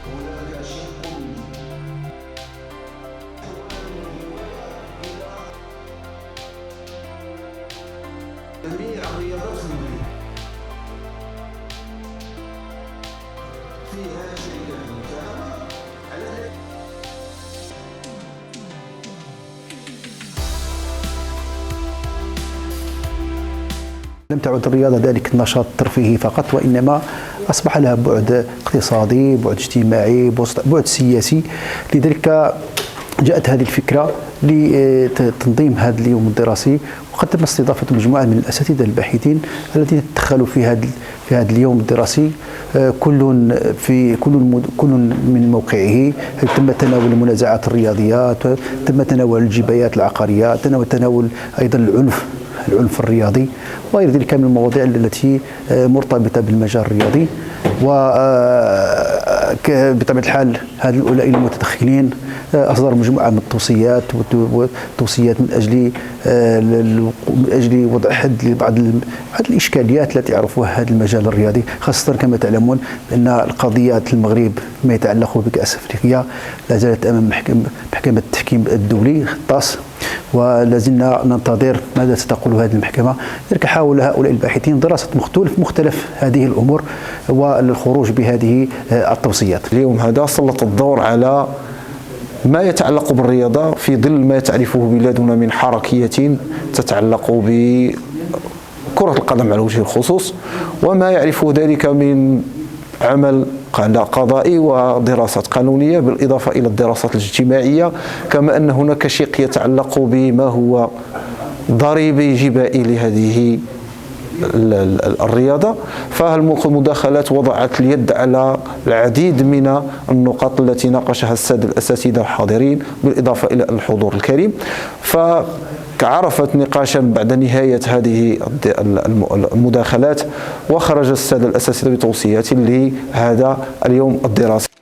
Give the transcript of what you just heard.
هناك شق جميع الرياضات فيها شركة مساهمة على لم تعد الرياضة ذلك النشاط الترفيهي فقط، وإنما أصبح لها بعد اقتصادي، بعد اجتماعي، بعد سياسي. لذلك جاءت هذه الفكرة لتنظيم هذا اليوم الدراسي، وقدم استضافة مجموعة من الأساتذة الباحثين الذين تدخلوا في هذا اليوم الدراسي، كل من موقعه. تم تناول المنازعات الرياضيات، تم تناول الجبايات العقاريات، تم تناول أيضا العنف الرياضي وغير ذلك من المواضيع التي مرتبطة بالمجال الرياضي. وبطبيعة الحال هؤلاء المتدخلين أصدروا مجموعة من التوصيات من أجل وضع حد لبعض الإشكاليات التي يعرفوها هذا المجال الرياضي، خاصة كما تعلمون أن القضيات المغرب ما يتعلق بكأس أفريقيا لا زالت أمام محكمة التحكيم الدولي طاس، ولازلنا ننتظر ماذا ستقول هذه المحكمة. لذلك حاول هؤلاء الباحثين دراسة مختلف هذه الأمور والخروج بهذه التوصيات. اليوم هذا سلط الضوء على ما يتعلق بالرياضة في ظل ما تعرفه بلادنا من حركية تتعلق بكرة القدم على وجه الخصوص، وما يعرفه ذلك من عمل قضائي ودراسات قانونية، بالإضافة إلى الدراسات الاجتماعية، كما أن هناك شق يتعلق بما هو ضريبي جبائي لهذه الرياضة. فالمداخلات وضعت اليد على العديد من النقاط التي ناقشها السادة الأساتذة الحاضرين، بالإضافة إلى الحضور الكريم. فعرفت نقاشا بعد نهاية هذه المداخلات، وخرج السادة الأساتذة بتوصيات لهذا اليوم الدراسي.